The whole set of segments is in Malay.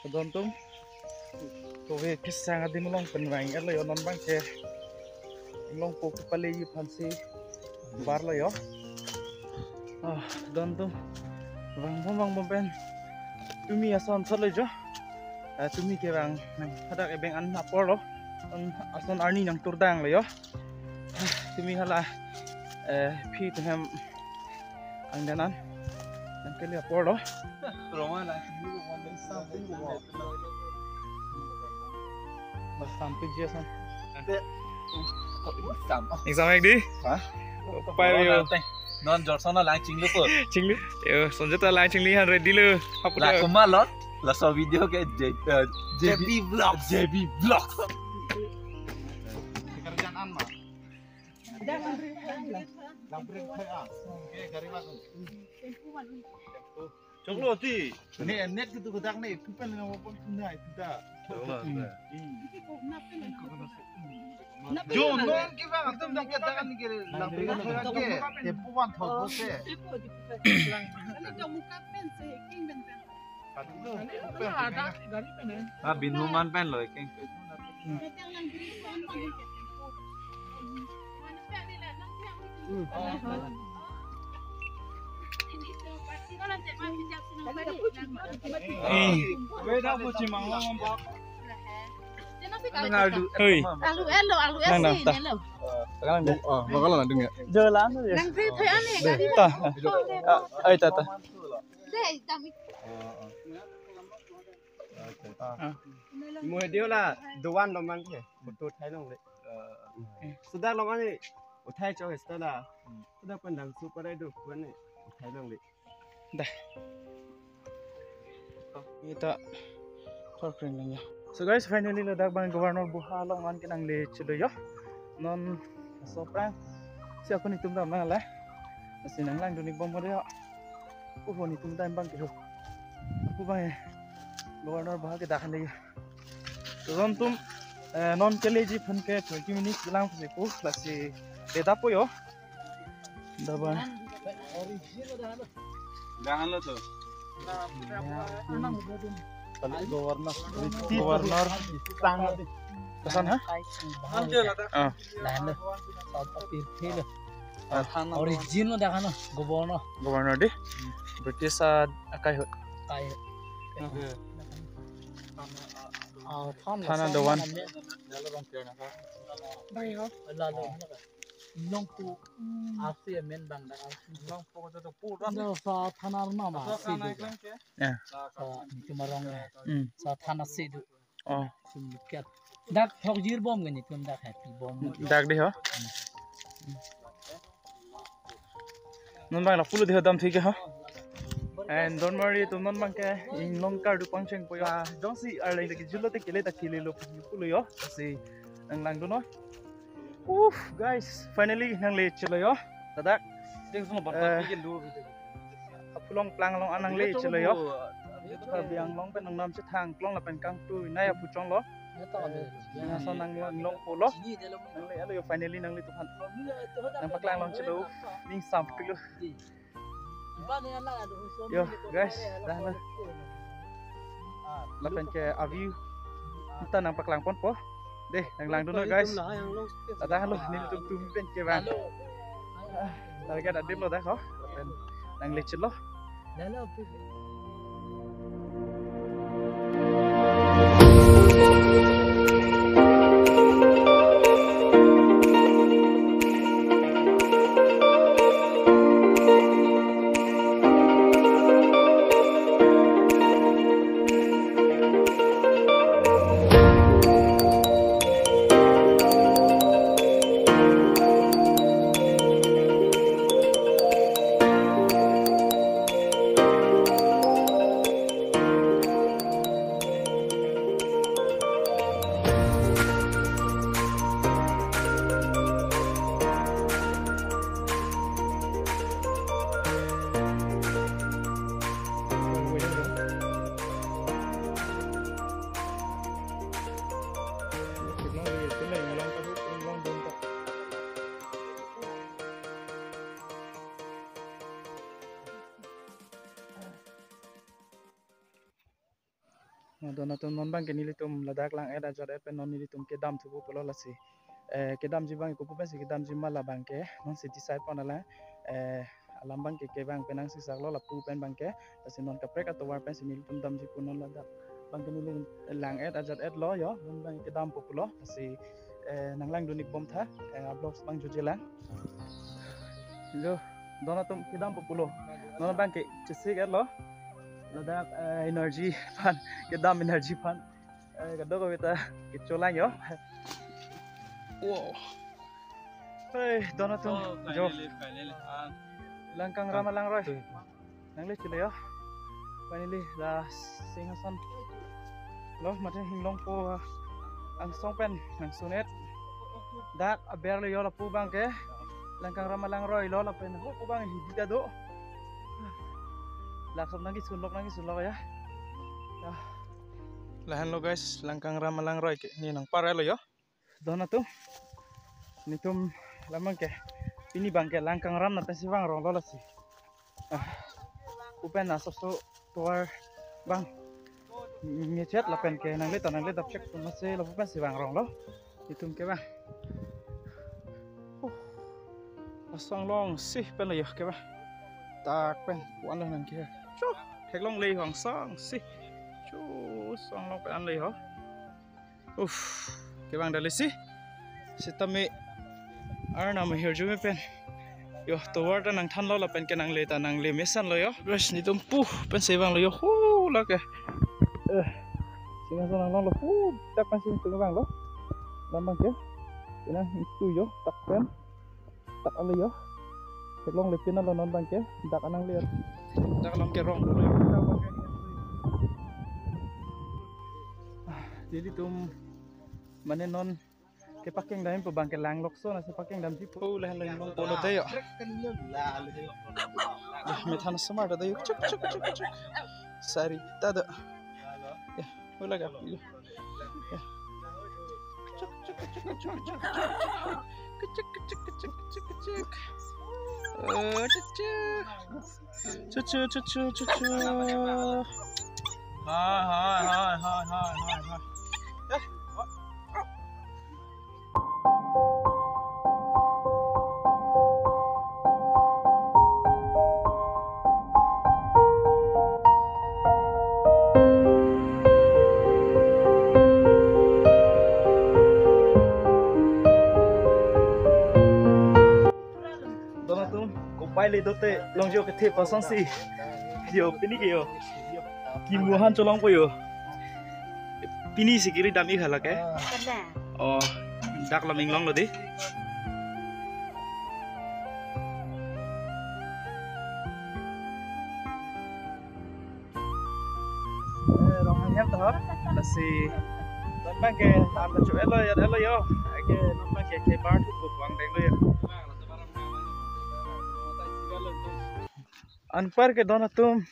Dontum kowe kisah ngadi melong penwang elo yo non bang ke melong po pale yu pansi bar lo yo dontum bang ben tumi ason thole jo tumi ke bang ada ke beng an apor lo ason arni nang turdang lo yo tumi hala phi tem ang danan nang kali apor lo sampai jasan. Exam ek di? Hah? Pai yo. Non Johnson na lang chinglu ko. Chingli. Yo, sonjata lang chingli han ready lo. La kuma lot. La so video ke JB Vlogs. JB Vlogs. Pekerjaan mah. Jangan Lamprin kaya. Oke, gariwas. Choklo ti. Ni net gitu kedak nih, kupen ngomong tunai tidak. Jo, non kita akan dah kita kan ni kira lamprin kaya ke. Tepuan thau bose. Binuman pen loh, keng. Beda po si Mang Long Bok. Hei. Alu elo, alu esi, elo. Sekarang deh. Bakalan ada nggak? Jalan aja. Nang tri thoi ane gari. Tah. Ai tah. Deh, kami. Mùa điều là đồ ăn nó mang thế, một tô thái long đấy. Sudah long anh, một thái cho cái là, sudah pandang super itu pun nih, thái long đấy. Dah. Kita talking lang ya. So guys, finally Ladakh bang Governor Buhalong an kinang le chulo yo. Non soprang. Si ako ni tumdam na la. Sinang lang dunig bom mo yo. Ko ni tumdam bang ko. Ako bang Governor Buhal ke dakhan le. Ron tum non keleji phun ke 20 minutes bilang pasi ko klasi beda po yo. Daban. Jangan lo tuh. Governor pesan ha? Original dah kan, Governor deh. British akai ho. Thana Dewan. Long tu asli men bang dah. Long tu tu pur. Sa thana nama sidu. Ya. Sa cuma rong. Sa thana sidu. Oh. Sumkat. Dak thokjir bom gani tum dak happy bom. Dak deh ho. Non bang la pulu deh dam thik ha. And don't worry, tu non bang ke in long card function po ya. Don't see are like julo te kele ta kile lo pulu yo. Si ang lang do no. Guys, finally nang le chilo yo. Dadak. Apulong plang long anang le chilo yo. Biang long pen nam che thang klong la pen kang tu nai apu chong lo. Nasa nang long polo. Nang le alo yo finally nang le tu han. Nang paklang long chilo. Ning sam kilo. Yo guys, dah lah. La pen ke aviu. Kita nang paklang pon po. Deh, nang lang dulu guys. Dah lo ni tu pen ke bang. Talaga ada lo dah ko. Nang le chilo. Dona tum non bang ke nilitum ladak lang eda jad pen non nilitum ke dam thubu polo lasi ke dam ji bang ko pupen si ke dam ji mala bang ke non city side pon ala alam bang ke bang penang si saklo la pu pen bang ke lasi non ka prek atau war pen si nilitum dam ji punon ladak bang ke nilim lang eda jad ed lo yo non bang ke dam populo lasi nang lang dunik bom tha blogs bang jujelan lo dona tum ke dam populo non bang ke chisik ed lo ladak energy pan ke dam energy pan cái đó người ta cái chỗ lạnh nhở wow hey đó tuh jo lang kang rama lang rồi lang le chile yo finally la singhasan lo mate hinglong po ang songpen nang sunet dak aber le yo la pu bang ke lang kang rama lang rồi lo la pen pu bang hidita do lak som nang sunlok ya lahan lo guys langkang ramalang roy ni nang pare lo yo dona tu ni tum lamang ke ini bang ke langkang ram na pesi bang rong lo la si upen na so tuar bang ni chat la pen ke nang le tap check tu ma se lo upen si bang rong lo ni tum ke bang asang long si pen lo yo ke bang tak pen wan lo nang ke chu thek long le hong sang si chú xong long phải ăn lấy hả? Cái bang đây xí, sẽ tâm mẹ, ở nào mà hiểu chú mấy pen, yo tổ vợ đã năng than lo là pen cái năng lấy ta năng lấy mấy san rồi yo, brush ni tum pu, pen sẽ vang rồi yo, là cái, xin anh năng lo là chắc pen xin từng vang đó, làm bằng kia, cái này chui yo, tắc pen, tắc ăn lấy yo, cái long lấy pen nó non bằng kia, tắc ăn lấy, tắc long cái rong rồi. Jadi tum mana non ke paking dam po bang ke lang lokso na sa paking dam tipo lahan lang long polo tayo methan smart tayo chuk sari tada wala ga Hai. Donatum, kumpai dote longjo ke te pasan si. Yo pini ke yo. Kimuhan cholong po yo. Pini sikiri dami khala ke. Oh, dak laming long lo di. Rong hang to. Lasi. Don bang ke tam chu elo yo. Ake don bang ke bar thu ko bang deng lo yo. Anpar ke donatum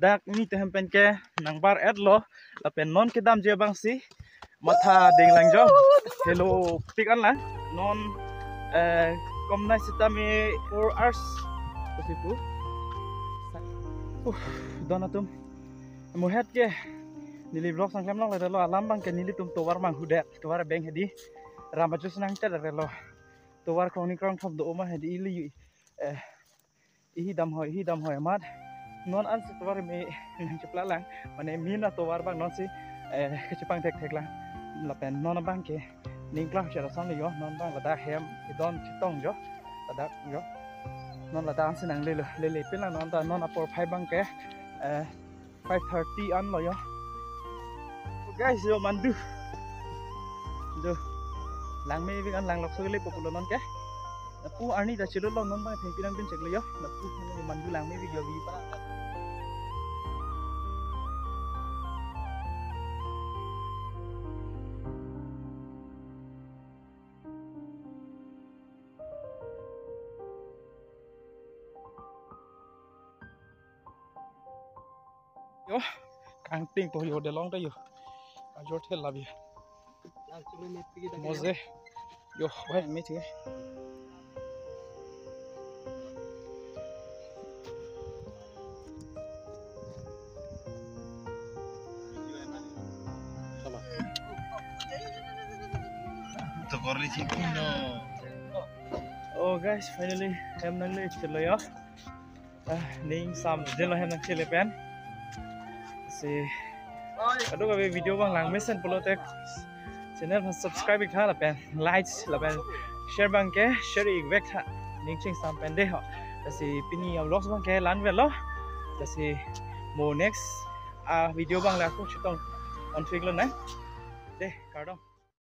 dak ni te pen ke nang bar ad lo la pen non ke dam je bang si matha ding lang jo hello pik an la non kom na sitami 4 hours posipu donatum mo het ke nili vlog sang lem long la lo alam bang ke nili tum towar mang hudak towar beng hedi ramajus nang te lo towar kroni krong thop do ma hedi li ihi dam hoy mat non an se towar me nang chepla lang mane mina towar bang non si kechepang tek lang la pen non bang ke ning klang chara sang le yo non bang la da hem idon chitong jo la da yo non la da an sinang le pe lang non da non apor phai bang ke 5:30 an lo yo guys yo mandu do lang me vi an lang lok so le populo non ke pu arni da chilo lo non bang theng pinang bin chek le yo na pu mandu lang me vi yo vi pa yo kang ting to yo de long da yo ajor thel la bi moze yo wait me ti Corli Cipino. Oh guys, finally em nang le chilo yo. Ning sam jelo hem nang chile pen. Si kado ka video bang lang mesen polotek channel pa subscribe kha la pen, likes la pen, share bang ke share ik vek tha ning ching sam pen de ho. Si pini am vlogs bang ke lan vel lo. Si mo next video bang la ko chutong on fig lo na. De kardong.